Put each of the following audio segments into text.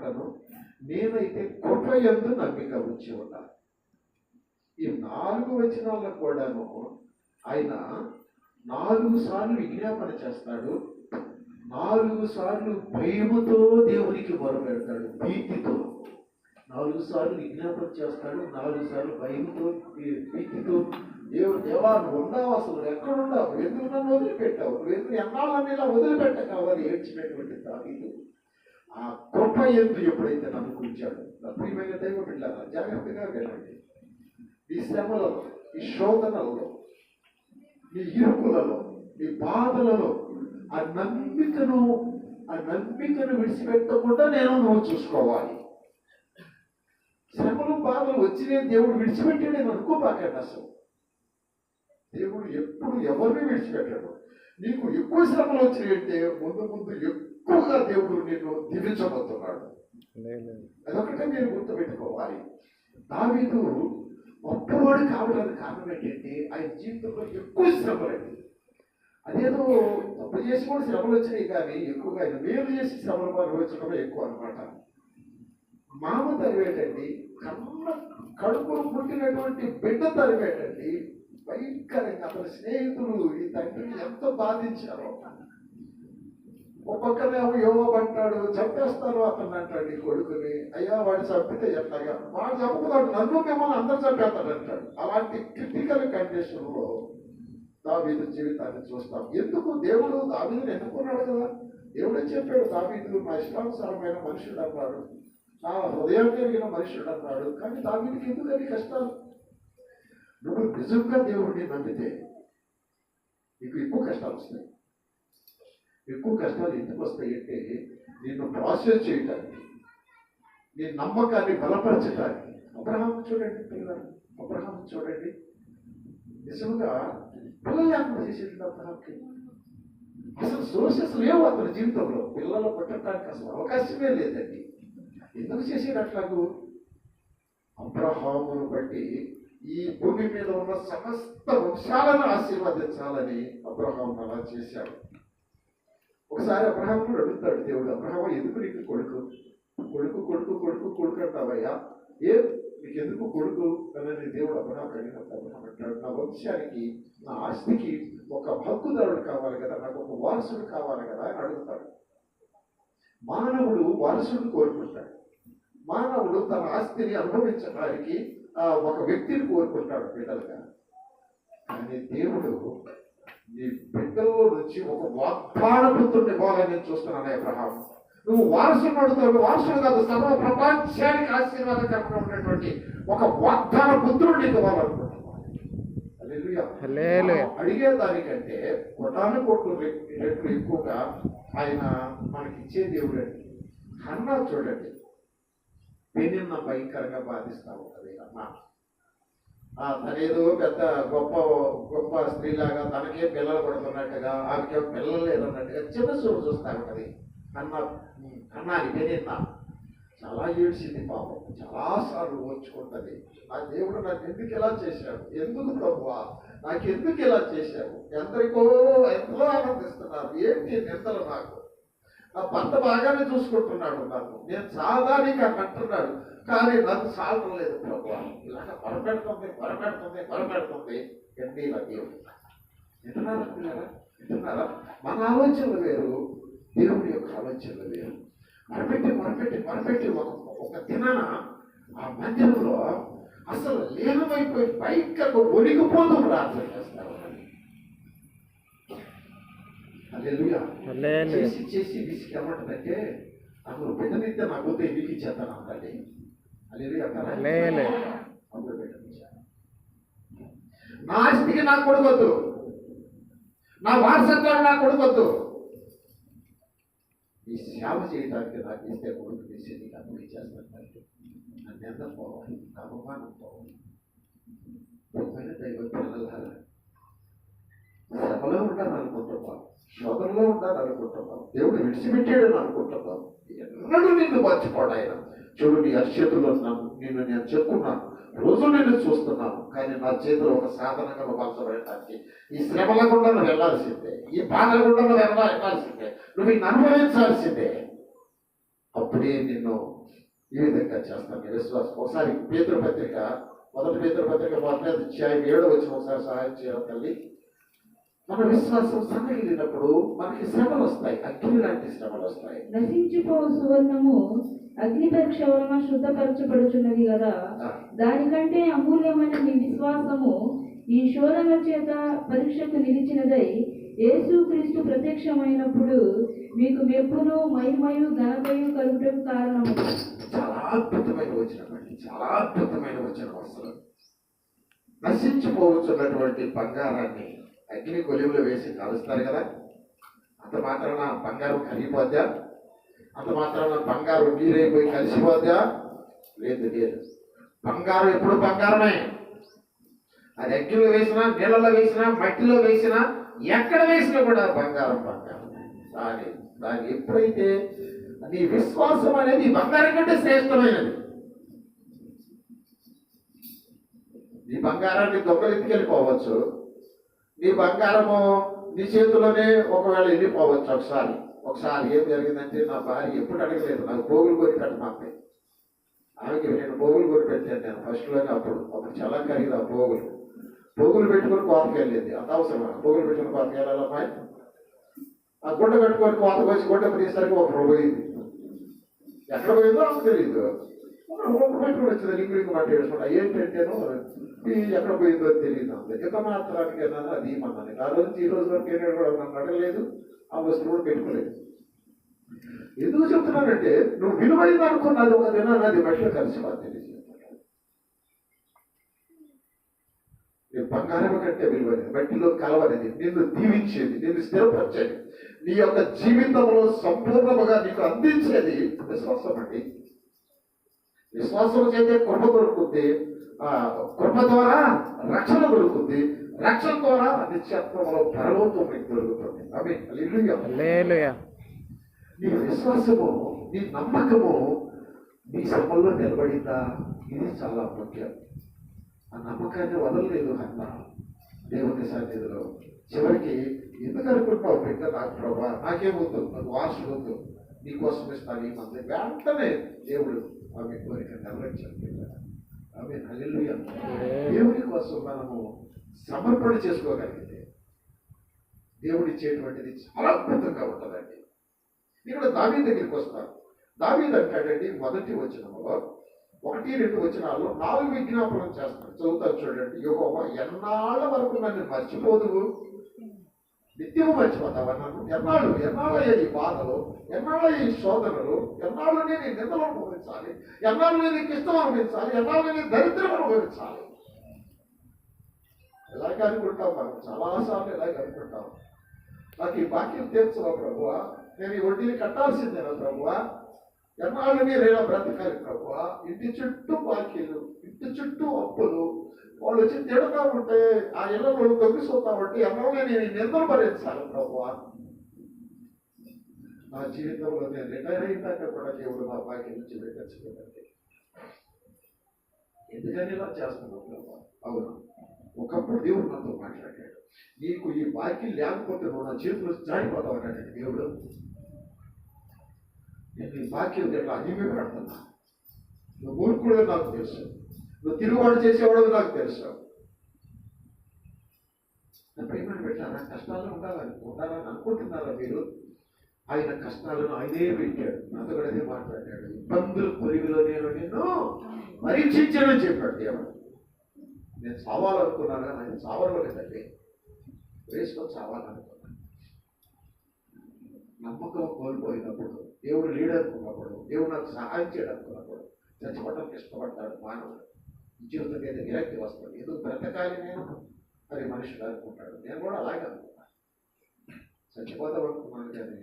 మాటను, నేనైతే కృపయందు నమ్మిక ఉంచి ఉన్నాను. ఈ 4 వచనాల్లో కూడాను ఆయన 4 సార్లు విజ్ఞాపన చేస్తాడు, 4 సార్లు భయముతో దేవునికి మొరపెడతాడు, భీతితో. 4 సార్లు విజ్ఞాపన చేస్తాడు, 4 సార్లు భయంతో భీతితో దేవా నువ్వు ఉన్నావు, అసలు ఎక్కడున్నావు, ఎందుకు నన్ను వదిలిపెట్టావు, నువ్వు ఎందుకు ఎన్నాళ్ళని ఇలా వదిలిపెట్ట కావాలి ఏడ్చినటువంటి దావీదు ఆ కృప యందు ఎప్పుడైతే నమ్ముకుంటాడు. ప్రియమైన దైవ బిడ్డలారా, జాగ్రత్తగా వినండి. ఈ శ్రమలలో, ఈ శోధనలలో, ఈ ఇరుకులలో, ఈ బాధలలో ఆ నమ్మికను విడిచిపెట్టకుండా నువ్వు చూసుకోవాలి. శ్రమలు బాధలు వచ్చినే దేవుడు విడిచిపెట్టాడని అనుకోబాకండి. అసలు దేవుడు ఎప్పుడు ఎవరిని విడిచిపెట్టాడు. నీకు ఎక్కువ శ్రమలు వచ్చినాయంటే ముందు ఎక్కువగా దేవుడు నిన్ను దీవించబోతున్నాడు. అదొకటే మీరు గుర్తుపెట్టుకోవాలి. దావీదు గొప్పవాడు కావడానికి కారణం ఏంటంటే ఆయన జీవితంలో ఎక్కువ శ్రమలండి. అదేదో తప్పు చేసి కూడా శ్రమలు వచ్చినాయి, కానీ ఎక్కువగా ఆయన మేలు చేసి శ్రమలు అనుభవించడమే ఎక్కువ అనమాట. మామ తరివేటండి, కడుపును పుట్టినటువంటి బిడ్డ తరివేటండి, భయంకరంగా అతని స్నేహితులు ఈ తండ్రిని ఎంతో బాధించారో. ఒక పక్కనేమో యోగ అంటాడు, చంపేస్తాను అతను అంటాడు ఈ కొడుకుని. అయ్యా వాడు చంపితే ఎట్లాగా, వాడు చంపుతాడు, నన్ను మిమ్మల్ని అందరూ చంపేస్తాడు అంటాడు. అలాంటి క్రిటికల్ కండిషన్లో దావీదు జీవితాన్ని చూస్తాం. ఎందుకు దేవుడు దావీదుని ఎన్నుకున్నాడు కదా. దేవుడే చెప్పాడు, దావీదు నా ఇష్టానుసారమైన మనుషుడు అన్నాడు, నా హృదయం కలిగిన మనుషుడు అన్నాడు. కానీ దావీదుకి ఎందుకని కష్టాలు? నువ్వు నిజంగా దేవుడిని నమ్మితే నీకు ఎక్కువ కష్టాలు వస్తాయి. ఎక్కువ కష్టాలు ఎందుకు వస్తాయంటే నిన్ను ప్రాసెస్ చేయటానికి, నీ నమ్మకాన్ని బలపరచడానికి. అబ్రహాం చూడండి, పిల్లలు అబ్రహాం చూడండి, నిజంగా పిల్లలు లేకుండా చేసేది అబ్రహాంకి. అసలు సోర్సెస్ లేవు అతని జీవితంలో, పిల్లలు పుట్టడానికి అసలు అవకాశమే లేదండి. ఎందుకు చేసేది అట్లాగూ? అబ్రహామును బట్టి ఈ భూమి మీద ఉన్న సమస్త వంశాలను ఆశీర్వదించాలని అబ్రహాం అలా చేశాడు. ఒకసారి అబ్రహామును అడుగుతాడు దేవుడు, అబ్రహాము ఎందుకు నీకు కొడుకు కొడుకు కొడుకు కొడుకు కొడుకు అంటావయ్యా, నీకు ఎందుకు కొడుకు అనేది దేవుడు అబ్రహాం అడిగినప్పుడు అబ్రహాం అంటాడు, నా వంశానికి, నా ఆస్తికి ఒక హక్కుదారుడు కావాలి కదా, నాకు ఒక వారసుడు కావాలి కదా అని అడుగుతాడు. మానవుడు వారసుడు కోరుకుంటాడు. మానవుడు తన ఆస్తిని అనుభవించడానికి ఒక వ్యక్తిని కోరుకుంటాడు బిడ్డలుగా. కానీ దేవుడు నీ బిడ్డల్లో నుంచి ఒక వాగ్దాన పుత్రుడిని ఇవ్వాలని నేను చూస్తున్నాను. అబ్రహాం, నువ్వు వారసుడు అడుగుతావు, వారసుడు కాదు, సర్వ ప్రపంచానికి ఆశీర్వాదకరంగా ఉన్నటువంటి ఒక వాగ్దాన పుత్రుడిని ఇవ్వాలనుకుంటున్నాను. అడిగే దానికంటే కొటాను కోట్లు రెట్లు ఎక్కువగా ఆయన మనకిచ్చే దేవుడు అండి. హన్నా చూడండి, పెనిన్న భయంకరంగా బాధిస్తా ఉంటుంది. అమ్మ తనేదో పెద్ద గొప్ప స్త్రీలాగా, తనకే పిల్లలు పడుతున్నట్టుగా, ఆమెకే పిల్లలు లేదన్నట్టుగా చిన్న చూపు చూస్తా ఉంటుంది. అన్నాని పెనిన్న చాలా ఏడ్చింది పాపం, చాలాసార్లు ఓర్చుకుంటుంది. నా దేవుడు నాకు ఎందుకు ఇలా చేశాడు, ఎందుకు ప్రభువా నాకు ఎందుకు ఇలా చేశావు, ఎంతో ఆనందిస్తున్నారు, ఏంటి నిందలు నాకు, నా భర్త బాగానే చూసుకుంటున్నాడు, నన్ను నేను సాధారణంగా అంటున్నాడు, కానీ నాకు సాధన లేదు ప్రభువా, ఇలాగ బలపెడుతుంది ఎన్నీలా దేవుడు. వింటున్నారా పిల్లరా, వింటున్నారా? మన ఆలోచనలు వేరు, దేవుడి యొక్క ఆలోచనలు వేరు. మరపెట్టి ఒక దినాన ఆ మందిరంలో అసలు లీనమైపోయి భయంకరంగా ఒలిగిపోతూ ప్రార్థన చేస్తారు. చేసి విసికి ఏమంటుందంటే, నాకు బిడ్డనిస్తే నాకు మీకు ఇచ్చేస్తాను అండి. అప్పుడు బిడ్డనిచ్చాను. నా ఆస్తికి నాకు కొడుకొద్దు, నా వారసత్వాన్ని నాకు కొడుకొద్దు, ఈ సేవ చేయడానికి నాకు ఇస్తే కొడుకు తీసి నీకు అప్పుడు ఇచ్చేస్తాను. నన్ను ఎంత పోవాలి, నా అవమానం పోవాలి. దైవ పిల్లలారా, శ్రమలో ఉండాలని అనుకుంటున్నాం, శోధనలో ఉండాలని అనుకుంటున్నాం, దేవుడు విడిచిపెట్టాడని అనుకుంటున్నాం. ఎన్నడూ నిన్ను మర్చిపోడు ఆయన. చూడు, నీ అరిచేతుల్లో నిన్ను నేను చెప్పుకున్నాను, రోజు నేను చూస్తున్నాను, కానీ నా చేతిలో ఒక సాధనంగా బలపడటానికి ఈ శ్రమల గుండా నువ్వు వెళ్ళాల్సిందే, ఈ బాధల గుండా నువ్వు వెళ్ళాల్సిందే, నువ్వు ఇన్ని అనుభవించాల్సిందే. అప్పుడే నిన్ను ఈ విధంగా చేస్తాను. నీ విశ్వాసం ఒకసారి పేతురు పత్రిక, మొదటి పేతురు పత్రిక 7 వచ్చిన ఒకసారి సహాయం చేయాలి తల్లి. మన విశ్వాసం సన్నగిలినప్పుడు మనకి శ్రమలు వస్తాయి, అగ్ని లాంటి శ్రమలు వస్తాయి. నశించిపో సువర్ణము అగ్ని పరీక్ష వలన శుద్ధపరచబడుచున్నది కదా, దానికంటే అమూల్యమైన మీ విశ్వాసము ఈ శోధనల చేత పరీక్షకు నిలిచినదై యేసుక్రీస్తు ప్రత్యక్షమైనప్పుడు మీకు మెప్పును మహిమయు ఘనతయు కలుగుటకు కారణము. చాలా అద్భుతమైన వచనం అండి, చాలా అద్భుతమైన వచనం. అసలు నశించిపోవచ్చున్నటువంటి బంగారాన్ని అగ్ని కొలిమిలో వేసి కాలుస్తారు కదా, అంత మాత్రాన బంగారం కరిగిపోద్దా? అంత మాత్రాన బంగారం నీరైపోయి కలిసిపోద్దా? లేదు లేదు. బంగారం ఎప్పుడు బంగారమే. అది అగ్నిలో వేసినా, నీళ్ళలో వేసినా, మట్టిలో వేసినా, ఎక్కడ వేసినా కూడా బంగారం బంగారం. దాని ఎప్పుడైతే నీ విశ్వాసం అనేది బంగారం కంటే శ్రేష్టమైనది. నీ బంగారాన్ని దొంగలు ఎత్తుకెళ్ళిపోవచ్చు, నీ బంగారము నీ చేతిలోనే ఒకవేళ వెళ్ళిపోవచ్చు. ఒకసారి ఏం జరిగిందంటే, నా భార్య ఎప్పుడు అడగలేదు, నాకు పోగులు కొని కట్టమంది. ఆమెకి నేను పోగులు కొని పెట్టాను నేను ఫస్ట్లోనే. అప్పుడు చాలా ఖరీదు ఆ పోగులు పెట్టుకుని కోతకి వెళ్ళింది. అంత అవసరమా పోగులు పెట్టుకుని కోతకి వెళ్ళాలమ్మాయి? ఆ గుడ్డ కట్టుకొని కోతకు వచ్చి గుడ్డ తీసరికి ₹1 పోయింది. ఎక్కడ పోయిందో నాకు తెలియదు. ₹1 వచ్చింది. లింగు మాట వేసుకుంటా. ఏంటంటేనో ఎక్కడ పోయిందో తెలియదు. అంతే ఎంత మాత్రానికి అది ఇమ్మన్నాను. ఆ రోజు ఈ రోజు వరకు ఏమైనా కూడా నన్ను అడగలేదు, ఆ వస్తువు కూడా పెట్టుకోలేదు. ఎందుకు చెప్తున్నానంటే, నువ్వు విలువైంది అనుకున్నది ఒక దినాన్ని అది మట్టిలో కలిసిపోతుంది. బంగారం కంటే విలువైనది, మట్టిలో కలవనిది, నిన్ను దీవించేది, నిన్ను స్థిరపరిచేది, నీ యొక్క జీవితంలో సంపూర్ణముగా నీకు అందించేది విశ్వాసం అండి. విశ్వాసం చేతే కృప దొరుకుతుంది, కృప ద్వారా రక్షణ దొరుకుతుంది, రక్షణ ద్వారా నిత్యత్వంలో పరలోకం మీకు దొరుకుతుంది. హల్లెలూయా. నీ విశ్వాసము, నీ నమ్మకము నీ శ్రమల్లో నిలబడిందా? ఇది చాలా ముఖ్యం. ఆ నమ్మకాన్ని వదలలేదు అన్న దేవుని సన్నిధిలో. చివరికి ఎందుకు అనుకుంటున్నావు బిడ్డ? నాకు ప్రభా నాకేమొద్దు, నాకు వారసులు వద్దు, నీకోసం ఇస్తాను ఈ మంది. వెంటనే దేవుడు ఆమె కోరిక నెరవేర్చాడు. ఆమె హల్లెలూయా. దేవుడి కోసం మనము సమర్పణ చేసుకోగలిగితే దేవుడు ఇచ్చేటువంటిది చాలా అద్భుతంగా ఉంటుందండి. ఇక్కడ దావీదు దగ్గరికి వస్తాను. దావీదు అంటాడండి, మొదటి వచనంలో 1-2 వచనాల్లో 4 విజ్ఞాపనం చేస్తాడు. చదువుతారు చూడండి. యెహోవా ఎన్నాళ్ళ వరకు నన్ను మర్చిపోదు, నిత్యము మర్చిపోతావా నన్ను? ఎన్నాళ్ళయ్యా ఈ బాధలు, ఎన్నాళ్ళయ్యా ఈ శోధనలు, ఎన్నాళ్ళు నేను ఈ నిందలు అనుభవించాలి, ఎన్నాళ్ళు నేను నీకు ఇష్టం అనుభవించాలి, ఎన్నాళ్ళు నేను దరిద్రం అనుభవించాలి? ఎలాగ అనుకుంటాం మనం, చాలాసార్లు ఎలాగ అనుకుంటాం. నాకు ఈ బాక్యం తీర్చవా ప్రభువా, నేను ఈ వడ్డీని కట్టాల్సిందేనా ప్రభువా, ఎన్నాళ్ళు మీరేలా బ్రతకాలి ప్రభువా? ఇంటి చుట్టూ బాకీలు, ఇంటి చుట్టూ అప్పులు, వాళ్ళు వచ్చి తిడతా ఉంటే ఆ ఇళ్ళలో తొగ్గిపోతా ఉంటే ఎన్నాళ్ళు నేను నిందలు భరించాలి ప్రభువా? నా జీవితంలో నేను రిటైర్ అయినాక కూడా దేవుడు నా బాకీ నుంచి పెట్టచ్చుకోండి. ఎందుకని ఇలా చేస్తున్నావు ప్రభువా? అవును, ఒకప్పుడు దేవుడు నాతో మాట్లాడాడు, నీకు ఈ బాకీ లేకపోతే నువ్వు నా చేతులు జారిపోతావు అన్నాడు దేవుడు. నేను ఈ బాకీ ఎట్లా అనిమే పెడుతున్నా, నువ్వు మూర్ఖుడు నాకు తెలుసు, నువ్వు తిరుగుబాటు చేసేవాడు నాకు తెలుసు. నా ప్రేమను పెట్టారా? కష్టాలు ఉండాలని అనుకుంటున్నారా మీరు? ఆయన కష్టాలను ఆయనే పెట్టాడు. నాతో కూడా అదే మాట్లాడాడు. ఇబ్బందుల కొలివిలో నేను నిన్ను పరీక్షించానని చెప్పాడు దేవుడు. నేను చావాలనుకున్నాను, ఆయన చావలేదండి, వేసుకొని చావాలనుకున్నాను. నమ్మకం కోల్పోయినప్పుడు, దేవుడు లేడనుకున్నప్పుడు, దేవుడు నాకు సహాయం చేయడనుకున్నప్పుడు చచ్చిపోవడానికి ఇష్టపడతాడు మానవుడు. జీవితం మీద విరక్తి వస్తుంది. ఎందుకు బ్రతకాలి నేను అది మనుషుడు అనుకుంటాడు. నేను కూడా అలాగే అనుకున్నాను. చచ్చిపోతాం అనుకున్నాను, కానీ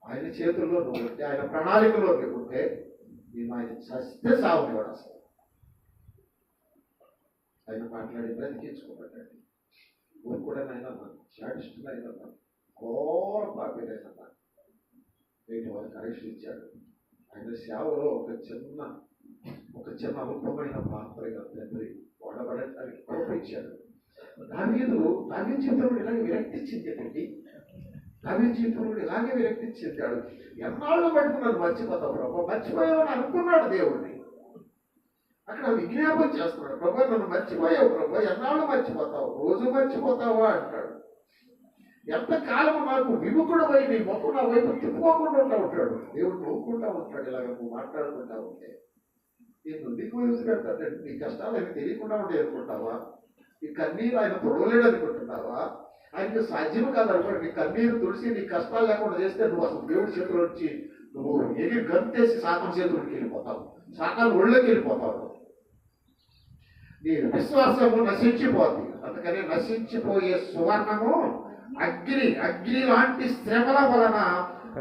ఆయన చేతుల్లో నువ్వు ఉంటే, ఆయన ప్రణాళికలో నువ్వు ఉంటే నేను ఆయన చస్తే సాగునేవాడు. అసలు ఆయన మాట్లాడి బ్రతికించుకోబడ్డాడు. ఊరు కూడా నాయన శాడిస్టులైనా ఘోర పాపేదైనా నేటి వాళ్ళకి కరెక్షన్ ఇచ్చాడు. ఆయన సేవలో ఒక చిన్న అల్పమైన పాత్రగా తండ్రి వాడబడటానికి కోపించాడు. దావీదు జీవితంలో ఇలాగ విరక్తి చెందేటండి. దావీదు జీవితంలో ఇలాగే విరక్తి చెందాడు. ఎన్నాళ్ళు బట్టి నన్ను మర్చిపోతావు ప్రభు, మర్చిపోయావని అనుకున్నాడు దేవుడిని. అక్కడ విజ్ఞాపం చేస్తున్నాడు, ప్రభు నన్ను మర్చిపోయావు ప్రభు, ఎన్నాళ్ళు మర్చిపోతావు, రోజు మర్చిపోతావా అంటాడు. ఎంతకాలము నాకు విముఖుడమై నీ మొక్క నా వైపు తిప్పుకోకుండా ఉంటాడు. దేవుడు నవ్వుకుంటా ఉంటాడు. ఇలాగ నువ్వు మాట్లాడుకుంటా ఉంటే నేను నీకు వదిలిపెడతాడంటే నీ కష్టాలు ఆయన తెలియకుండా ఉంటాయి అనుకుంటావా? నీ కన్నీరు ఆయన తొడవలేడు అనుకుంటున్నావా? ఆయనకి సాధ్యం కాదు అనుకోండి. నీ కన్నీరు తుడిసి నీ కష్టాలు లేకుండా చేస్తే నువ్వు అసలు దేవుడి చేతిలో వచ్చి నువ్వు ఎగిరి గంతేసి సాతం చేతుడికి వెళ్ళిపోతావు, సాతాను ఒళ్ళకి వెళ్ళిపోతావు. నీ విశ్వాసము నశించిపోతుంది. అందుకని నశించిపోయే సువర్ణము అగ్ని లాంటి శ్రమల వలన,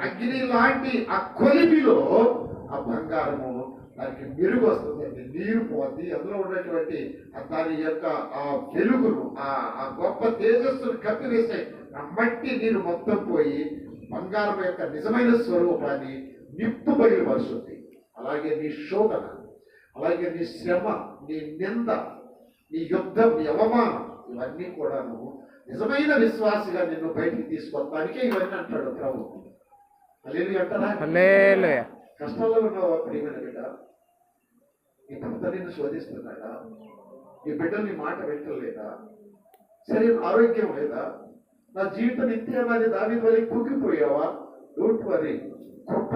అగ్ని లాంటి ఆ కొలిమిలో ఆ బంగారము దానికి మెరుగు వస్తుంది, నీరు పోతుంది. అందులో ఉన్నటువంటి దాని యొక్క ఆ వెలుగును, ఆ గొప్ప తేజస్సును కప్పివేసే ఆ మట్టి నీరు మొత్తం పోయి బంగారం యొక్క నిజమైన స్వరూపాన్ని నిప్పు బయలుపరుస్తుంది. అలాగే నీ శోధన, అలాగే నీ శ్రమ, నీ నింద, నీ యుద్ధం, నీ అవమానం, ఇవన్నీ కూడాను నిజమైన విశ్వాసిగా నిన్ను బయటికి తీసుకొస్తానికే ఇవన్నీ అంటాడు ప్రభు. హల్లెలూయా అంటారా? హల్లెలూయా. కష్టాల్లో ఉన్నావా ప్రియమైన బిడ్డ? నీ భర్త నిన్ను శోధిస్తున్నాడా? నీ బిడ్డలు నీ మాట వింటలేదా? శరీరం ఆరోగ్యం లేదా? నా జీవితం నిత్యమని దాని వల్ల కుంగిపోయావా? Don't worry. కృప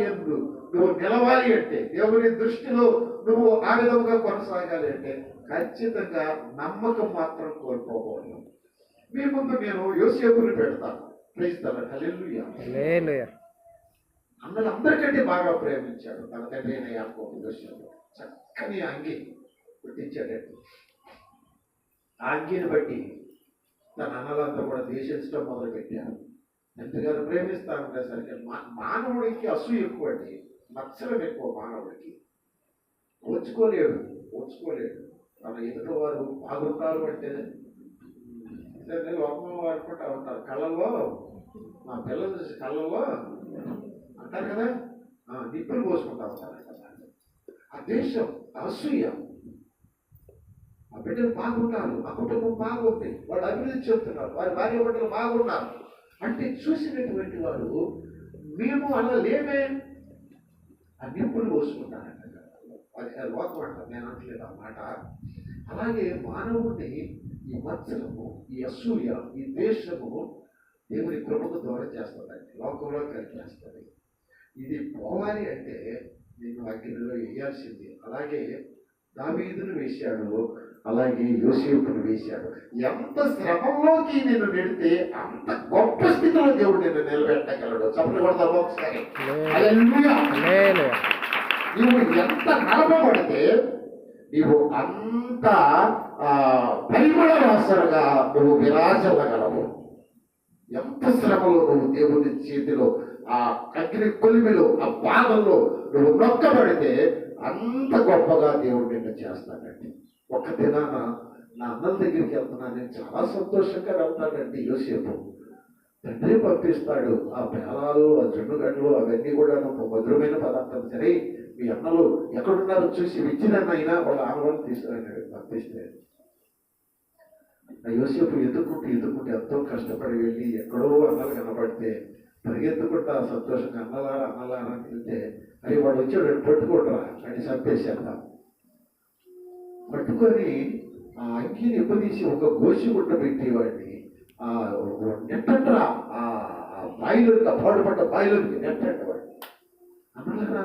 యందు నువ్వు నిలవాలి అంటే, దేవుని దృష్టిలో నువ్వు ఆ విధంగా కొనసాగాలి అంటే ఖచ్చితంగా నమ్మకం మాత్రం కోల్పోకూడదు. మీ ముందు నేను యోసేపుని పెడతాను. ప్రైస్తాను. హల్లెలూయా. హల్లెలూయా. అందరికంటే బాగా ప్రేమించాడు తన తండ్రి అయిన యాకోబు. యోసేపు చక్కని అంగి పుట్టించాడండి. ఆ అంగిని బట్టి తన అన్నలంతా కూడా దేశించడం మొదలు పెట్టారు. ఎంతగానో ప్రేమిస్తానంటే సరికి మానవుడికి అసూయ ఎక్కువ అండి, మత్సరం ఎక్కువ మానవుడికి. ఓర్చుకోలేడు. తన ఎదుట వారు బాగుంటారు అంటే లోపల అనుకుంటా ఉంటారు. కళ్ళల్లో మా పిల్లలు చూసి కళ్ళల్లో అంటారు కదా, నిప్పులు పోసుకుంటా ఉంటారు కదా. ఆ దేశం అసూయ. ఆ బిడ్డలు బాగుంటారు, ఆ కుటుంబం బాగుంది, వాళ్ళు అభివృద్ధి చెందుతున్నారు, వారి భార్య బిడ్డలు బాగున్నారు అంటే చూసినటువంటి వారు మేము అలా లేమే, ఆ నిప్పులు పోసుకుంటారంట. అది లోకం అంటారు, నేను అంటలేదు ఆ మాట. అలాగే మానవుడిని ఈ మత్సరము, ఈ అసూయ, ఈ ద్వేషము దేవుని కృపకు దూరం చేస్తుందండి, లోకంలో కలిపేస్తుంది. ఇది పోవాలి అంటే నేను అగ్నిలో వేయాల్సింది. అలాగే దావీదును వేశాడు, అలాగే యోసేపును వేశాడు. ఎంత శ్రమంలోకి నేను నెడితే అంత గొప్ప స్థితిలో దేవుడు నిన్ను నిలబెట్టగలడు. చెప్పలు కొడతావు ఒకసారి. హల్లెలూయా. నువ్వు ఎంత నలపబడితే నీవు అంత పరిమళ వాసనగా నువ్వు విరాజల్లగలవు. ఎంత శ్రమలో నువ్వు దేవుని చేతిలో, ఆ అగ్ని కొలిమిలో, ఆ బాధల్లో నువ్వు నొక్కబడితే అంత గొప్పగా దేవుడు నిన్ను చేస్తాడండి. ఒక దినాన నా అన్నల దగ్గరికి వెళ్తున్నా, నేను చాలా సంతోషంగా వెళ్తాడండి యోసేపు. తండ్రి పంపిస్తాడు ఆ పేలాలు, ఆ జున్నుగడ్డలు, అవన్నీ కూడా మధురమైన పదార్థం. సరే మీ అన్నలు ఎక్కడున్నారో చూసి విచ్చినైనా వాళ్ళ ఆనవాళ్ళు తీసుకురాడు పంపిస్తే. ఆ యోసేపు ఎదుర్కొంటూ ఎంతో కష్టపడి వెళ్ళి ఎక్కడో అన్నలు కనబడితే పరిగెత్తుకుంటా సంతోషంగా అన్నలారా అని వెళ్తే, అది వాడు వచ్చాడు పట్టుకుంటారా అని చంపేసేద్దాం. పట్టుకొని ఆ అంగిని ఎప్పదీసి ఒక గోసిగుడ్డ పెట్టేవాడిని నెట్టంటరా, ఆ బాయిలోకి, పాడుపడ్డ బాయిలోకి నెట్టండి వాడిని. అన్నలారా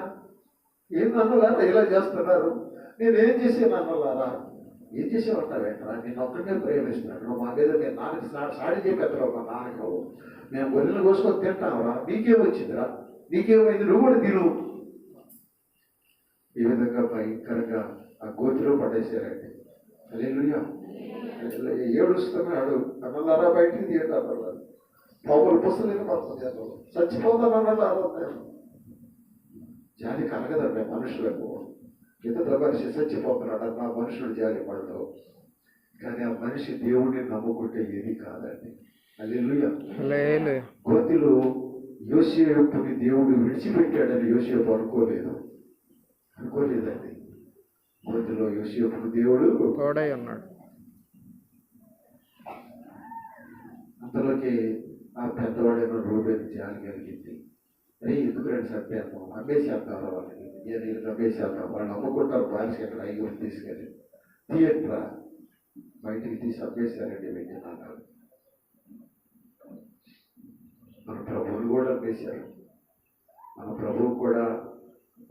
ఏంది అన్నలారా ఇలా చేస్తున్నారు? నేనేం చేశాను అన్నలారా? ఏం చేసేవాటావేంటరా? నేను ఒక్కడే ప్రేమిస్తున్నాడు, నువ్వు మా మీద నేను నాన్నకి సాడి చెప్పేస్తావు. మా నాన్నకు మేము గొర్రెలు కోసుకొని తింటాంరా, నీకేమొచ్చిందిరా, నీకేమైంది, నువ్వు కూడా తిను. ఈ విధంగా భయంకరంగా ఆ గోతిలో పడేసారండి. హల్లెలూయా. ఏడుస్తున్నాడు. అన్నలారా బయటికి తీయండి అన్నలారు. పావులు పుస్తలేని పడుతుంది, చచ్చిపోతాను అన్నలారు. జాలి కలగదండి మనుషులకు. ఎదుట మనిషి చచ్చిపోతున్నాడు అన్న మనుషుడు జాలి పడదు, కానీ ఆ మనిషి దేవుడిని నమ్ముకుంటే ఏది కాదండి. హల్లెలూయా. గోతిలో యోసేపుని దేవుడు విడిచిపెట్టాడని యోసేపు అనుకోలేదండి. గోతిలో యోసేపుని దేవుడు తోడై ఉన్నాడు. అంతలోకి ఆ పెద్దవాడైన రూబేన్ జాలి కలిగింది. అరే ఎందుకు రెండు చంపేద్దాం, అమ్మేసేద్దాం వాళ్ళని, నేను అమ్మేసేద్దాం, వాళ్ళు అమ్ముకుంటారు బానిస ఎక్కడ ఐగురు తీసుకెళ్ళి థియేటరా బయటికి తీసి అమ్మేశారండి వెంకటనాథాలు. మన ప్రభువులు కూడా అమ్మేశారు. మన ప్రభువు కూడా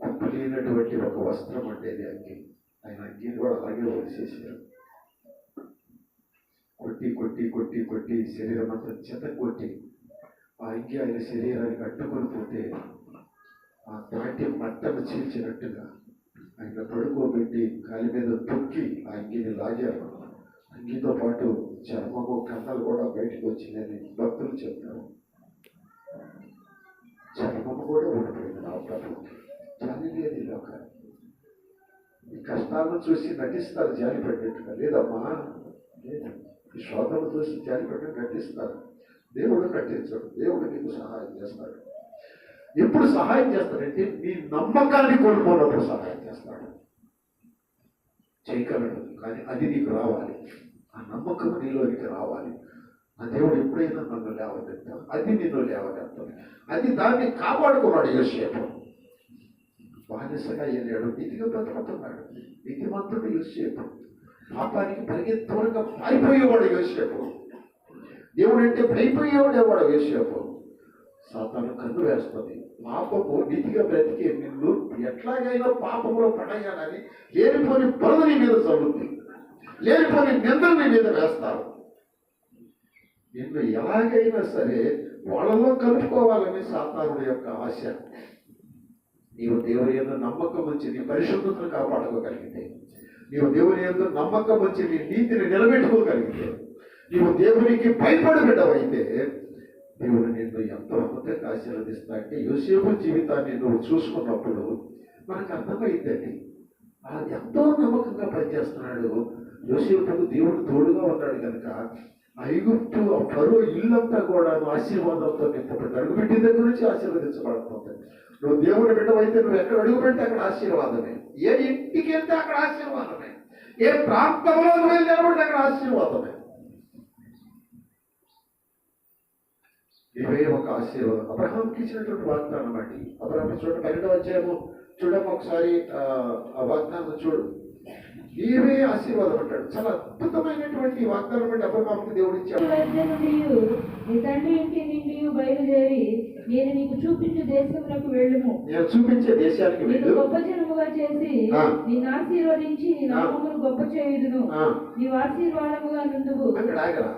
కుప్పలేనటువంటి ఒక వస్త్రం ఉండేది అంగి, ఆయన అంగీని కూడా అలాగే వదిలేసేసారు. కొట్టి కొట్టి కొట్టి కొట్టి శరీరం అంతా చెత్త కొట్టి ఆ అంగి ఆయన శరీరానికి అడ్డుకొని పోతే ఆ నాటి మట్టను చీల్చినట్టుగా ఆయన పడుకోబెట్టి కాలి మీద తొక్కి ఆ అంగిని లాగారు. అంగితో పాటు చర్మము కన్నలు కూడా బయటకు వచ్చిందని భక్తులు చెప్తారు. చర్మము కూడా ఊడిపోయింది నా ప్రభుకి. జాలి లేదు ఈ లోకాన్ని. ఈ కష్టాలను చూసి నటిస్తారు జాలి పడినట్టుగా, లేదమ్మా లేదు. ఈ శోధనలు చూసి జాలి పడినట్టు నటిస్తారు. దేవుడు నటించడు. దేవుడు నీకు సహాయం చేస్తాడు. ఎప్పుడు సహాయం చేస్తాడంటే నీ నమ్మకాన్ని కోల్పోయినప్పుడు సహాయం చేస్తాడు. చేయగలడు, కానీ అది నీకు రావాలి. ఆ నమ్మకం నీలోనికి రావాలి. ఆ దేవుడు ఎప్పుడైనా నన్ను లేవనెత్తాడు, అది నిన్ను లేవనెత్తాడు. అది దాన్ని కాపాడుకున్నాడు. యోసేపు బానిసగా వెళ్ళాడు, నీతిగా బ్రతుకుతున్నాడు. నీతిమంతుడు యోసేపు. పాపానికి పరిగెత్తూరంగా పారిపోయేవాడు యోసేపు. దేవుడు అంటే భయపోయేవాడు ఎవడు యోసేపు. సాతాను కన్ను వేస్తుంది. పాపము నీతిగా బ్రతికే నిన్ను ఎట్లాగైనా పాపంలో పడేయాలని లేనిపోని బురద నీ మీద చల్లుతుంది, లేనిపోని నిందలు నీ మీద వేస్తారు. నిన్ను ఎలాగైనా సరే వాళ్ళలో కలుపుకోవాలని సాతానుడి యొక్క ఆశ. నీవు దేవుని యందు నమ్మకం ఉంచి నీ పరిశుద్ధతను కాపాడుకోగలిగితే, నీవు దేవుని యందు నమ్మకం ఉంచి నీ నీతిని నిలబెట్టుకోగలిగితే, నీవు దేవునికి భయపడి బిడ్డవైతే దేవుడు నిన్ను ఎంతో అద్భుతంగా ఆశీర్వదిస్తా. అంటే యోసేపు జీవితాన్ని నువ్వు చూసుకున్నప్పుడు మనకు అర్థమైందండి. ఎంతో నమ్మకంగా పనిచేస్తున్నాడు యోసేపుకు. దేవుడు తోడుగా ఉన్నాడు కనుక ఐగుప్తు ఫరో ఇల్లంతా కూడా ఆశీర్వాదంతో నింపబడి అడుగుపెట్టిన దగ్గర నుంచి ఆశీర్వదించబడుతుంది. నువ్వు దేవుని బిడ్డవైతే నువ్వు ఎక్కడ అడుగు పెడితే అక్కడ ఆశీర్వాదమే. ఏ ఇంటికి వెళ్తే అక్కడ ఆశీర్వాదమే. ఏ ప్రాంతంలో నువ్వు నిలబడితే అక్కడ ఆశీర్వాదమే. ఇవే ఒక ఆశీర్వాదం. అబ్రహాంకి ఇచ్చినటువంటి వాగ్దానం అండి. అబ్రహాం చూడ 12వ అధ్యాయము చూడము ఒకసారి. ఆ వాగ్దానం చూడు. ఇవే ఆశీర్వాదం అంటాడు. చాలా అద్భుతమైనటువంటి వాగ్దానం అండి అబ్రహాంకి దేవుడు ఇచ్చాడు. నీ తండ్రి ఇంటి నుండి బయలుదేరి నేను నీకు చూపించే దేశములకు వెళ్ళుము. నేను చూపించే దేశానికి వెళ్ళు. గొప్ప జనముగా చేసి నిన్ను ఆశీర్వదించి నీ నామమును గొప్ప చేయుదును. నీవు ఆశీర్వాదముగా నుండువు. అక్కడ ఆగరా.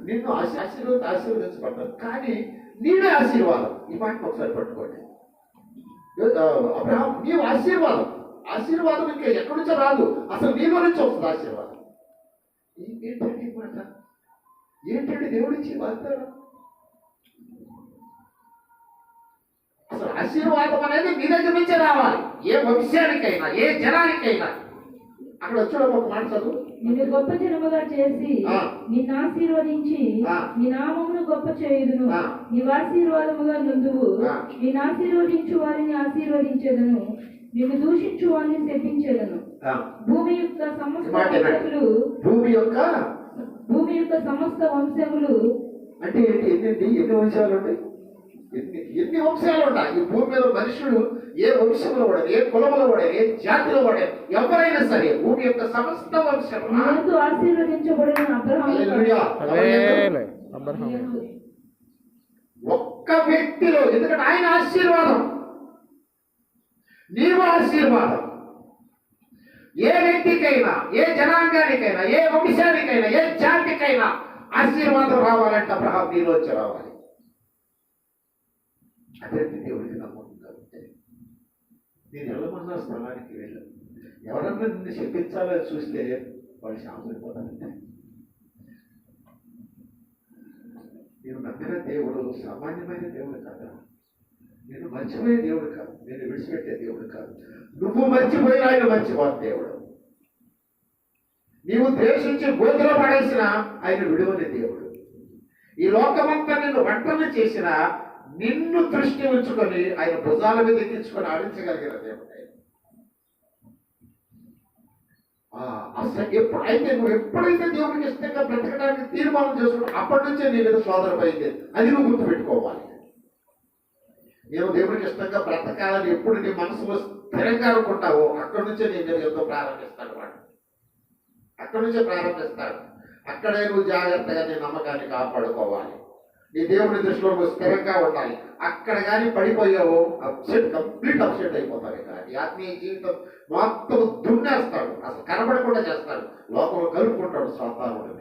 నిన్ను ఆశీర్వదించబడతాను, కానీ నీవే ఆశీర్వాదం. ఈ మాట ఒకసారి పట్టుకోండి. అబ్రహాం నీవు ఆశీర్వాదం. ఆశీర్వాదం ఇంకా ఎక్కడి నుంచో రాదు, అసలు నీలో నుంచి వస్తుంది ఆశీర్వాదం. ఏంటండి మాట? ఏంటండి దేవుడిచ్చి వాగ్దానం? అసలు ఆశీర్వాదం అనేది నీ దగ్గర నుంచే రావాలి. ఏ వంశానికైనా ఏ జనానికైనా. అక్కడ వచ్చాడు ఒక మాట చదువు. నిన్ను గొప్ప జనముగా చేసి నిన్ను ఆశీర్వదించి నీ నామమును గొప్ప చేయుదును. నీవు ఆశీర్వాదముగా నుండువు. నిన్ను ఆశీర్వదించు వారిని ఆశీర్వదించేదను, నిన్ను దూషించు వారిని శపించేదను. భూమి యొక్క సమస్త వంశములు అంటే ఎన్ని వంశాలు ఉంటాయి? ఎన్ని వంశాలు ఉన్నాయి ఈ భూమి మీద? మనుషుడు ఏ వంశంలో వాడారు, ఏ కులంలో వాడారు, ఏ జాతిలో వాడారు, ఎవరైనా సరే భూమి యొక్క సమస్త వంశములు ఆశీర్వదించబడిన ఒక్క వ్యక్తిలో. ఎందుకంటే ఆయన ఆశీర్వాదం, నీవు ఆశీర్వాదం. ఏ వ్యక్తికైనా, ఏ జనాంగానికైనా, ఏ వంశానికైనా, ఏ జాతికైనా ఆశీర్వాదం రావాలంటే అబ్రహాం నీలోంచి రావాలి. అదే దేవుడికి నమ్మకం కాబట్టి నేను వెళ్ళమన్నా స్థలానికి వెళ్ళాను. ఎవరన్నా నిన్ను చెప్పించాలని చూస్తే వాళ్ళు శాంతిపోతానంటే. నేను నమ్మిన దేవుడు సామాన్యమైన దేవుడు కాదు. నేను మర్చిపోయే దేవుడు కాదు. నేను విడిచిపెట్టే దేవుడు కాదు. నువ్వు మర్చిపోయిన ఆయన మర్చిపోతే దేవుడు. నీవు ద్వేషించి గోతులో పడేసిన ఆయన విడువని దేవుడు. ఈ లోకమంతా నిన్ను వంటలు చేసిన నిన్ను దృష్టి ఉంచుకొని ఆయన భుజాల మీద ఎక్కించుకొని ఆడించగలిగిన దేవుడు. అసలు అయితే నువ్వు ఎప్పుడైతే దేవుడికి ఇష్టంగా బ్రతకడానికి తీర్మానం చేసుకుంటావు అప్పటి నుంచే నీ మీద శోధన పోయింది. అది నువ్వు గుర్తుపెట్టుకోవాలి. నేను దేవుడికి ఇష్టంగా బ్రతకాలని ఎప్పుడు నీ మనసులో స్థిరంగా అనుకుంటావో అక్కడి నుంచే నీ మీద ఎంతో ప్రారంభిస్తాడు వాడు. అక్కడి నుంచే ప్రారంభిస్తాడు. అక్కడే నువ్వు జాగ్రత్తగా నీ నమ్మకాన్ని కాపాడుకోవాలి. నీ దేవుని దృష్టిలో నువ్వు స్థిరంగా ఉండాలి. అక్కడ కానీ పడిపోయావో కంప్లీట్ అప్సెట్ అయిపోతావు. కానీ ఆత్మీయ జీవితం మొత్తం దున్నేస్తాడు, అసలు కనబడకుండా చేస్తాడు, లోకంలో కలుపుకుంటాడు సాతానుడు.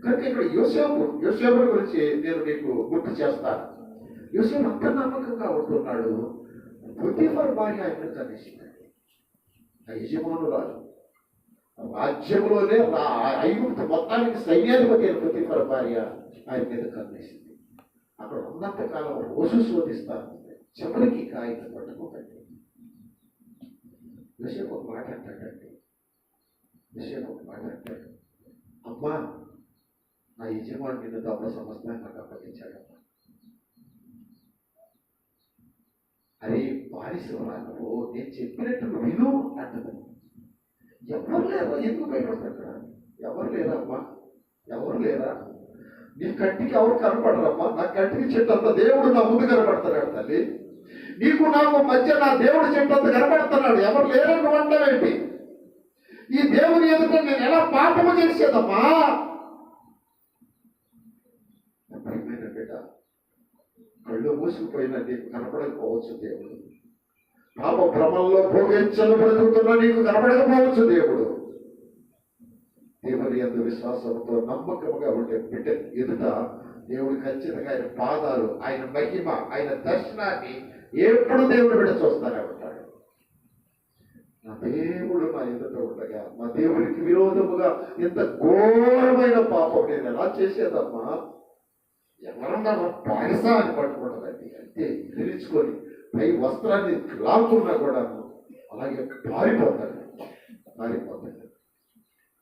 కనుక ఇక్కడ యోసేపు గురించి నేను నీకు గుర్తు చేస్తాను. యోసేపు అంత నమ్మకంగా ఉంటున్నాడు. పొతిఫర్ భార్య ఆయన కనిపిస్తుందండి. ఆ యజమానురాలు రాజ్యంలోనే ఐగుప్తు మొత్తానికి సైన్యాధిపతి అయిన పొతిఫర్ భార్య ఆయన మీద కనిపిస్తుంది. అక్కడ ఉన్నంతకాలం రోజు శోధిస్తాను, చివరికి కాగితం పట్టుకోకండి. యోసేపు ఒక మాట అంటాడండి. యోసేపు ఒక మాట అంటాడు, అమ్మా నా యజమాని నిన్ను దొంగ సమస్తాన్ని నాకు అప్పగించాడమ్మా. అరే బానిసరాను, నేను చెప్పినట్టు విను అంటది. ఎవరు లేరా? ఎందుకు భయపడతాడు? ఎవరు లేరా అమ్మా? ఎవరు లేరా? నీ కంటికి ఎవరు కనపడరమ్మా? నా కంటికి చెట్టంత దేవుడు నా ముందు కనపడుతున్నాడు తల్లి. నీకు నాకు మధ్య నా దేవుడు చెట్టంత కనపడుతున్నాడు. ఎవరు లేరా నువ్వు అంటావేంటి? ఈ దేవుని ఎదుట నేను ఎలా పాపము చేసేదమ్మా? బిడ్డ, కళ్ళు మూసుకుపోయినా నీకు కనపడకపోవచ్చు దేవుడు. పాప భ్రమంలో భోగించలు బ్రతుకుతున్నా నీకు కనపడకపోవచ్చు దేవుడు. దేవుని యందు విశ్వాసంతో నమ్మకముగా ఉండే బిడ్డ ఎదుట దేవుడు ఖచ్చితంగా ఆయన పాదాలు, ఆయన మహిమ, ఆయన దర్శనాన్ని ఎప్పుడు దేవుడు బిడ్డ చూస్తానే ఉంటాడు. నా దేవుడు నా ఎదుట ఉండగా మా దేవుడికి విరోధముగా ఇంత ఘోరమైన పాపం నేను ఎలా చేసేదమ్మా? ఎవరన్నా పాయసా అని పట్టుకుంటుందండి. అంతే ఎదిరించుకొని పై వస్త్రాన్ని లాక్కున్నా కూడా అలాగే పారిపోతాడు.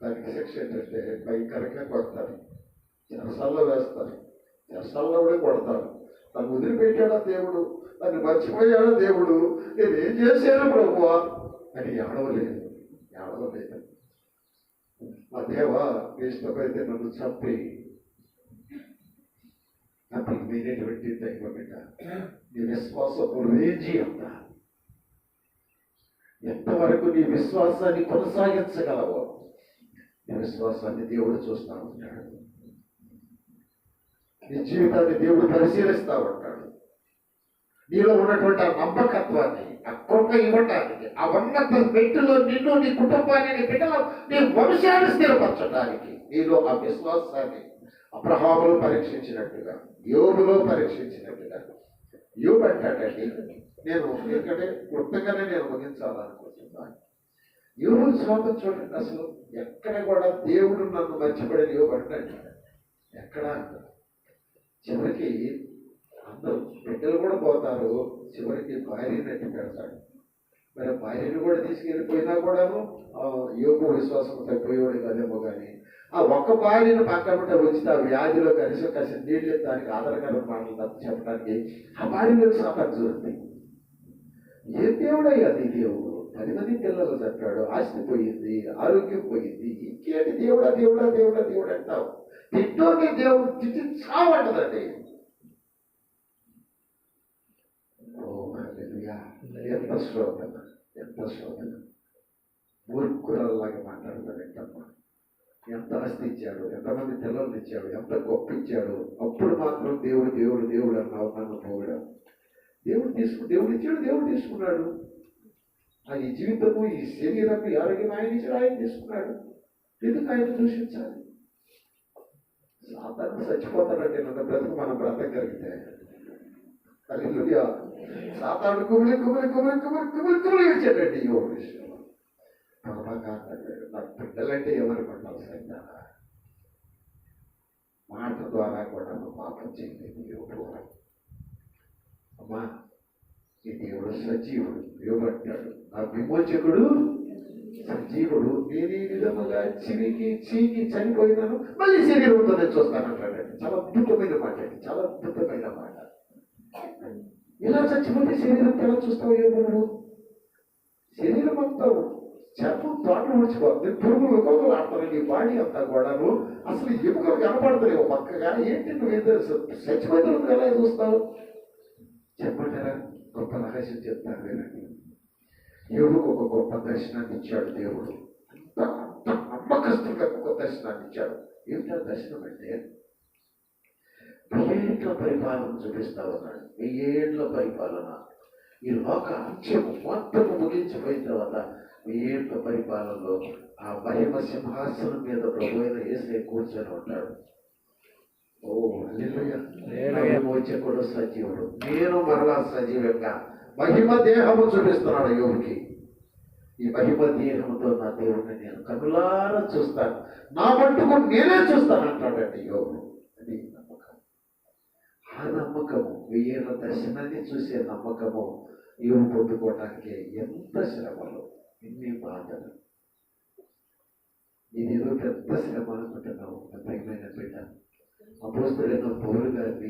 దానికి శిక్ష ఏంటంటే భయంకరంగా కొడతారు, చెరసాల్లో వేస్తారు, చెరసాల్లో కూడా కొడతారు. తను వదిలిపెట్టాడా దేవుడు? దాన్ని మర్చిపోయాడా దేవుడు? నేనేం చేశాను ప్రభువా అని ఏడవలేదు. ఆ దేవా ఇష్టమైతే నన్ను చంపి ప్రియమైనటువంటి దైవ బిడ్డ, నీ విశ్వాసపు రేంజి ఎంతవరకు నీ విశ్వాసాన్ని కొనసాగించగలవో నీ విశ్వాసాన్ని దేవుడు చూస్తా ఉంటాడు. నీ జీవితాన్ని దేవుడు పరిశీలిస్తా ఉంటాడు. నీలో ఉన్నటువంటి ఆ నమ్మకత్వాన్ని, ఆ కృప ఇవ్వటానికి, ఆ ఉన్నత వ్యక్తిలో నిన్ను, నీ కుటుంబాన్ని, నీ బిడ్డలు, నీ వంశాన్ని స్థిరపరచడానికి నీలో ఆ విశ్వాసాన్ని అబ్రహాములో పరీక్షించినట్టుగా, యోబులో పరీక్షించినట్టుగా. యోబు అంటాడండి, నేను ఎందుకంటే క్లుప్తంగానే నేను ముగించాలనుకుంటున్నాను. యోబు శ్లోకం చూడండి. అసలు ఎక్కడ కూడా దేవుడు నన్ను మర్చిపడని యోబు అంటాడు. ఎక్కడ చివరికి అందరూ బిడ్డలు కూడా పోతారు, చివరికి భార్యని నెట్టి పెడతాడు. మరి భార్యను కూడా తీసుకెళ్ళిపోయినా కూడాను యోబు విశ్వాసం తగ్గిపోయేవాడు కదేమో. కానీ ఆ ఒక్క భార్యను పక్కన వచ్చిన ఆ వ్యాధిలో కలిసి నీళ్ళు దానికి ఆధారకరమైన మాటలు తప్ప చెప్పడానికి ఆ భార్య మీద సాపం చూడండి. ఏ దేవుడయ్యా నీ దేవుడు? 10 మంది పిల్లలు చెప్పాడు, ఆస్తి పోయింది, ఆరోగ్యం పోయింది, ఇంకేంటి దేవుడా దేవుడా దేవుడా దేవుడు అంటావు? తిట్టోని దేవుడు తిట్టి చావంటదండి. ఎంత శ్రోతన, ఎంత శోధన! మూర్ఖురాల్లాగా మాట్లాడతాడు. ఏంటమ్మా, ఎంత ఆస్తి ఇచ్చాడు, ఎంతమంది పిల్లలు ఇచ్చాడు, ఎంత గొప్ప ఇచ్చాడు, అప్పుడు మాత్రం దేవుడు దేవుడు దేవుడు అన్నావు. నన్ను పోవడం దేవుడు ఇచ్చాడు, దేవుడు తీసుకున్నాడు. ఈ జీవితము, ఈ శరీరం, ఈ ఆరోగ్యం ఆయన ఇచ్చాడు, ఆయన తీసుకున్నాడు. ఎందుకు ఆయన దూషించాలి? సాతాను చచ్చిపోతాడంటే నన్ను బ్రతుకు మనం బ్రతకగలిగితే. హల్లెలూయా. సాతాను కుమిలి ఇచ్చాడండి యోబు విషయంలో. నా బిడ్డలంటే ఏమనుకుంటావు? సైతం మాట ద్వారా కూడా పాపం చేయలేదు యోబు. అమ్మా, ఈ దేవుడు సజీవుడు. యోబు అంటాడు, నా విమోచకుడు సజీవుడు. నేను ఈ విధముగా చీకి చనిపోయినాను, మళ్ళీ శరీరంతో నేను చూస్తానంటాడండి. చాలా అద్భుతమైన మాట అండి, చాలా అద్భుతమైన మాట. ఇలా చచ్చిపోతే శరీరం ఎలా చూస్తావు యోబు? నువ్వు శరీరం అంతా చర్మం తోటలు ఊడ్చిపోతుంది, పురుగులు వికృతులు ఆడతారు, నీ బాడీ అంతా కూడాను. అసలు ఎముకలు కనపడతలేవు పక్కగా. ఏంటి నువ్వేదో చచ్చిపోతుంది ఎలా చూస్తావు? చెప్పంటారా? గొప్ప రహస్యం చెప్తాను వినండి. యోగుకు ఒక గొప్ప దర్శనాన్ని ఇచ్చాడు దేవుడు. అంత నమ్మకస్తుగా ఒక దర్శనాన్ని ఇచ్చాడు. ఏమిటా దర్శనం అంటే, 1000 ఏళ్ల పరిపాలన చూపిస్తా ఉన్నాడు. 1000 ఏళ్ల పరిపాలన, ఈ లోక అంత్యము మొత్తం ముగించిపోయిన తర్వాత 1000 ఏళ్ల పరిపాలనలో ఆ మహిమ సింహాసనం మీద ప్రభు అయిన యేసయ్య కూర్చొని ఉంటాడు. ఓ హల్లెలూయా! మోచకుడు సజీవుడు, నేను మరలా సజీవంగా మహిమ దేహము చూపిస్తున్నాడు యోగికి. ఈ మహిమ దేహంతో నా దేవుడిని నేను కనులారా చూస్తాను, నా మట్టుకు నేనే చూస్తాను అంటాడండి యోగుడు. అది నమ్మకం. ఆ నమ్మకము, 1000 ఏళ్ల దర్శనాన్ని చూసే నమ్మకము యోగు పొందుకోవడానికి ఎంత శ్రమలు, ఎన్ని బాధలు. ఇదేదో పెద్ద శ్రమ అనుకుంటున్నావు ప్రియమైన బిడ్డ. అపోస్తలుడైన పౌలు గారిని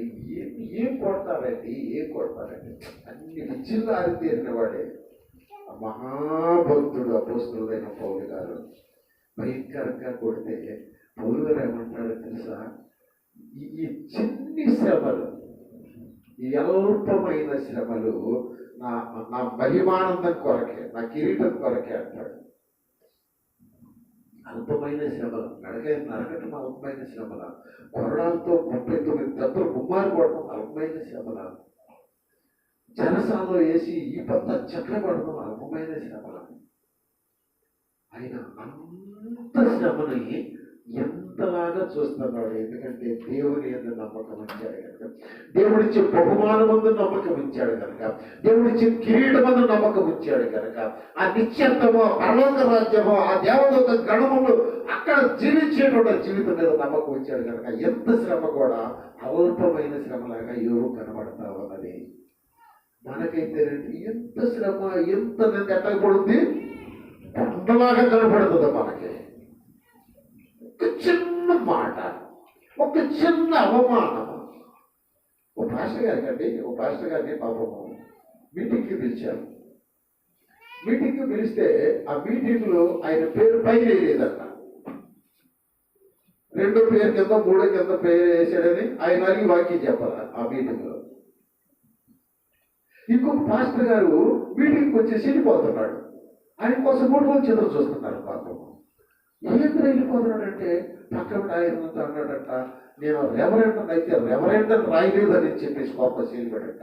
ఏం కొడతారండి, అన్ని విద్యలు ఆరితేరిన వాడే మహాభక్తుడు అపోస్తలుడైన పౌలు గారు. భయంకరంగా కొడితే పౌలు గారు ఏమంటాడో తెలుసా? ఈ చిన్ని శ్రమలు, ఈ అల్పమైన శ్రమలు నా మహిమానందం కొరకే, నా కిరీటం కొరకే అంటాడు. అల్పమైన శ్రమలు, నరకటం అల్పమైన శ్రమల, కొరడాలతో 39 దెబ్బలు గుమ్మారు కొడటం అల్పమైన శ్రమల, జనసాలో వేసి ఈ పెద్ద చెట్ల పడటం అల్పమైన శ్రమల. ఆయన అంత శ్రమని ఎంతలాగా చూస్తున్నాడు. ఎందుకంటే దేవుని యందు నమ్మకం ఉంచాడు కనుక, దేవుడిచ్చే బహుమానమందు నమ్మకం ఉంచాడు కనుక, దేవుడిచ్చే కిరీటమందు నమ్మకం ఉంచాడు కనుక, ఆ నిత్యత్వమో పరలోక రాజ్యమో ఆ దేవదూత గణములు అక్కడ జీవించేటువంటి జీవితం మీద నమ్మకం ఉంచాడు కనుక ఎంత శ్రమ కూడా అల్పమైన శ్రమలాగా యోగు కనబడతా ఉన్నది. మనకైతే ఎంత శ్రమ, ఎంత ఎట్టబడుద్ది, కొండలాగా కనబడుతుంది మనకి. ఒక చిన్న మాట, ఒక చిన్న అవమానం. ఓ పాస్టర్ గారిని పాపము మీటింగ్కి పిలిచారు. మీటింగ్కి పిలిస్తే ఆ మీటింగ్లో ఆయన పేరు పైన వేయలేదన్న. 2వ పేరు కింద 3వ కింద పేరు వేసాడని ఆయన అడిగి వాక్యం చెప్పాలి ఆ మీటింగ్లో. ఇంకొక పాస్టర్ గారు మీటింగ్కి వచ్చేసి వెళ్ళిపోతున్నాడు. ఆయన కోసం 3 రోజులు చంద్రులు చూస్తున్నారు. పాపం ఎందుకు వెళ్ళిపోతున్నాడంటే పక్కన ఆయనంతా అన్నాడంట, నేను రెవరెంట్ అయితే రెవరెంట్ అని రాయలేదని చెప్పేసి కోపం చేయబడంట.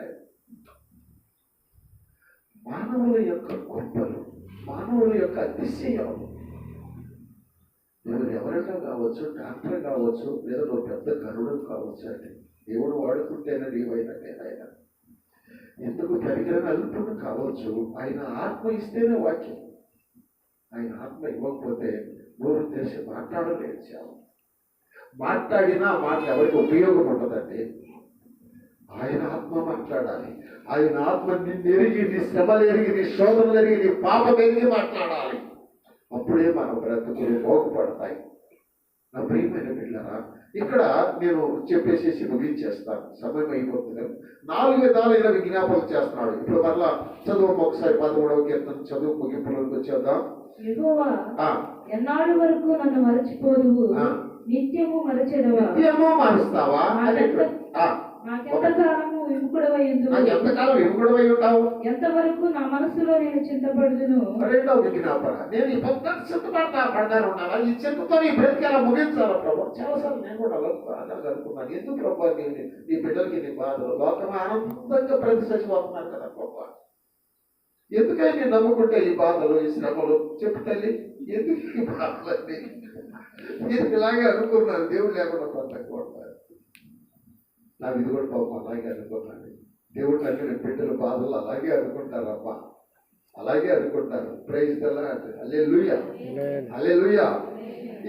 మానవుల యొక్క గొప్పలు, మానవుల యొక్క అతిశయం. నువ్వు రెవరెంట్ కావచ్చు, డాక్టర్ కావచ్చు, లేదా నువ్వు పెద్ద గరుడు కావచ్చు అంటే దేవుడు వాడుకుంటేనే నీవైనట్టే. ఆయన ఎందుకు పెరిగిన అల్పుడు కావచ్చు, ఆయన ఆత్మ ఇస్తేనే వాక్యం. ఆయన ఆత్మ ఇవ్వకపోతే నోరు తెరిచి మాట్లాడలేదు. మాట్లాడినా మాట ఎవరికి ఉపయోగం ఉంటుందండి. ఆయన ఆత్మ మాట్లాడాలి. ఆయన ఆత్మ నిన్ను ఎరిగి, నీ శ్రమలు ఎరిగి, నీ శోధనలు ఎరిగి, నీ పాపం ఎరిగి మాట్లాడాలి. అప్పుడే మన బ్రతుకులు బాగుపడతాయి. నా ప్రియమైన బిడ్డలారా, ఇక్కడ నేను చెప్పేసేసి ముగించేస్తాను, సమయం అయిపోతుంది. 4 విధాలైన విజ్ఞాపనలు చేస్తున్నాడు. ఇప్పుడు మరలా చదువు ఒకసారి 13వ కీర్తన చదువు ముగింపులోకి వచ్చేద్దాం. యెహోవా, ఎన్నాళ్ళ వరకు నన్ను మరచిపోదువు? నిత్యము మరచెదవా? నిత్యము మరుస్తావా? నాకెంతకాలము విముఖుడవై ఉందువు? ఎంతకాలం విముఖుడవై ఉంటావు? ఎంతవరకు నా మనసులో నేను చింతపడుదును? 2వ విజ్ఞాపన, నేను ఈ పెద్ద చింతపడతాను ఉండాలా? ఈ చింతతో నీ బ్రతికేలా ముగించాలా ప్రభు? చాలాసార్లు నేను కూడా అలా అనుకున్నాను. ఎందుకు ప్రభు నీ బిడ్డలకి నీ బాధలు? లోకం ఆనందంగా ప్రతి చచ్చిపోతున్నారు కదా ప్రభు. ఎందుకని నేను నమ్ముకుంటే ఈ బాధలు, ఈ శ్రమలు? చెప్పు తల్లి, ఎందుకు ఈ బాధలన్నీ? నేను ఇలాగే అనుకున్నాను, దేవుడు లేకుండా బ్రతకూడదు. నాకు ఇది కూడా పాపం అలాగే అనుకున్నాను. దేవుడు అన్ని బిడ్డల బాధలు అలాగే అనుకుంటారు అమ్మా, అలాగే అనుకుంటారు. ప్రైజ్ ది లార్డ్, హల్లెలూయా, హల్లెలూయా.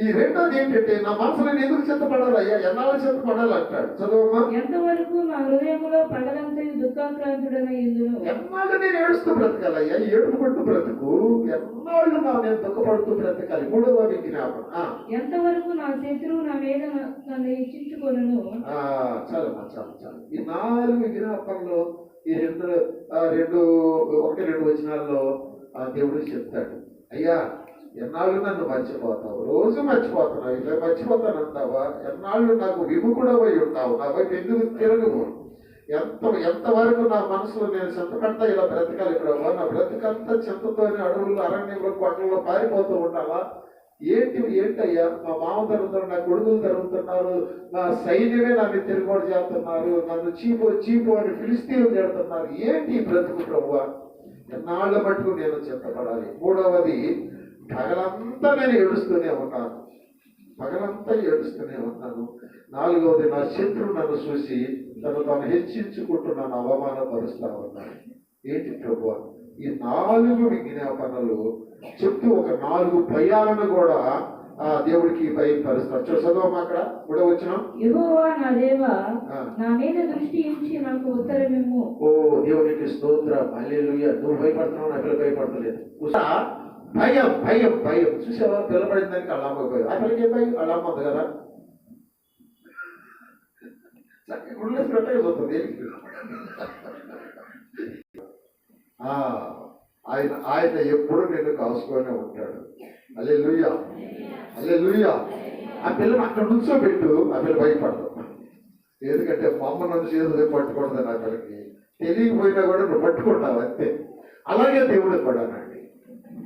ఈ రెండోది ఏంటంటే, నా మనసులో ఎందుకు చింతపడాలయ్యా, ఎన్నాళ్ళు చింతపడాలి అంటాడు. చదువమ్మా. ఎంతవరకు నా హృదయంలో పగలంతయు దుఃఖాక్రాంతుడనై ఉందును? ఎన్నాళ్ళు నేను ఏడుస్తూ బ్రతకాలయ్యా, ఏడుపుకుంటూ బ్రతుకు. ఎన్నాళ్ళు నేను దుఃఖపడుతూ బ్రతకాలి. 3వ విజ్ఞాపన, ఎంతవరకు నా శత్రువు నా మీద నన్ను హెచ్చించుకొనును? చాలమ్మా, చాలు. ఈ 4 విజ్ఞాపనలో ఈ 2 వచనాల్లో ఆ దేవుడు చెప్తాడు, అయ్యా ఎన్నాళ్ళు నన్ను మర్చిపోతావు, రోజు మర్చిపోతున్నావు, ఇలా మర్చిపోతానంటావా, ఎన్నాళ్ళు నాకు విముఖుడవై ఉంటావు, నా వైపు ఎందుకు తిరగవు, ఎంతవరకు నా మనసులో నేను చింతకంతా ఇలా బ్రతకాలి ప్రభావ, నా బ్రతకంతా చింతతోనే అడవులు అరణ్యంలో కొండల్లో పారిపోతూ ఉండాలా, ఏంటయ్యా మా మామ తరుగుతున్నారు, నా కొడుకులు తరుగుతున్నారు, నా సైన్యమే నన్ను తిరుగుబాటు చేస్తున్నారు, నన్ను చీపు అని ఫిలిస్తీన్లు చేస్తున్నారు, ఏంటి ఈ బ్రతుకు ప్రభువా, ఎన్నాళ్ళ మటుకు నేను చింతపడాలి. మూడవది, పగలంతా నేను ఏడుస్తూనే ఉన్నాను, పగలంతా ఏడుస్తూనే ఉన్నాను. నాలుగవది, నా శత్రువు నన్ను చూసి తాను హెచ్చించుకుంటూ నన్ను అవమానపరుస్తా ఉన్నాను. ఏంటి ప్రభువా, ఈ 4 విజ్ఞాపనలు చెప్తూ ఒక 4 భయాలను కూడా ఆ దేవుడికి భయపరుస్తారు. చదవమ్మా అక్కడ కూడా వచ్చినాం. యెహోవా నా దేవా, నా మీద దృష్టి ఉంచి నాకు ఉత్తరమిమ్ము. ఓ దేవునికి స్తోత్రం, హల్లెలూయా. నువ్వు భయపడుతున్నావు, నా పిల్ల భయపడతలేదు. భయం భయం భయం చూసావా, పిల్లబడిన దానికి అల్లమ్మ భయం. ఆ పిల్లకి ఏం భయం, అల్లమ్మ ఉంది కదా, అయిపోతుంది. ఆయన ఎప్పుడు నిన్ను కాసుకొని ఉంటాడు. హల్లెలూయా, హల్లెలూయా. ఆ పిల్లని అక్కడ నుంచోబెట్టు, ఆ పిల్ల భయపడదు. ఎందుకంటే మా అమ్మ నన్ను చేతులు పట్టుకూడదు, నా పిల్లకి తెలియకపోయినా కూడా నువ్వు పట్టుకుంటావు అంతే. అలాగే దేవుడు కూడానండి,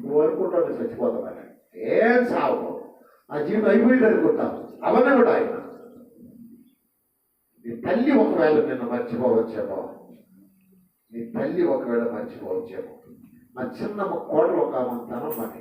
నువ్వు అనుకుంటావు చచ్చిపోతావని, ఏం సాగు, నా జీవితం అయిపోయింది అనుకుంటావు, అవన్నీ కూడా ఆయన. నీ తల్లి ఒకవేళ నిన్ను మర్చిపోవచ్చేమో, నీ తల్లి ఒకవేళ మర్చిపోవచ్చేమో. మా చిన్నమ్మ కోడలు ఒక ఆమె తనమ్మని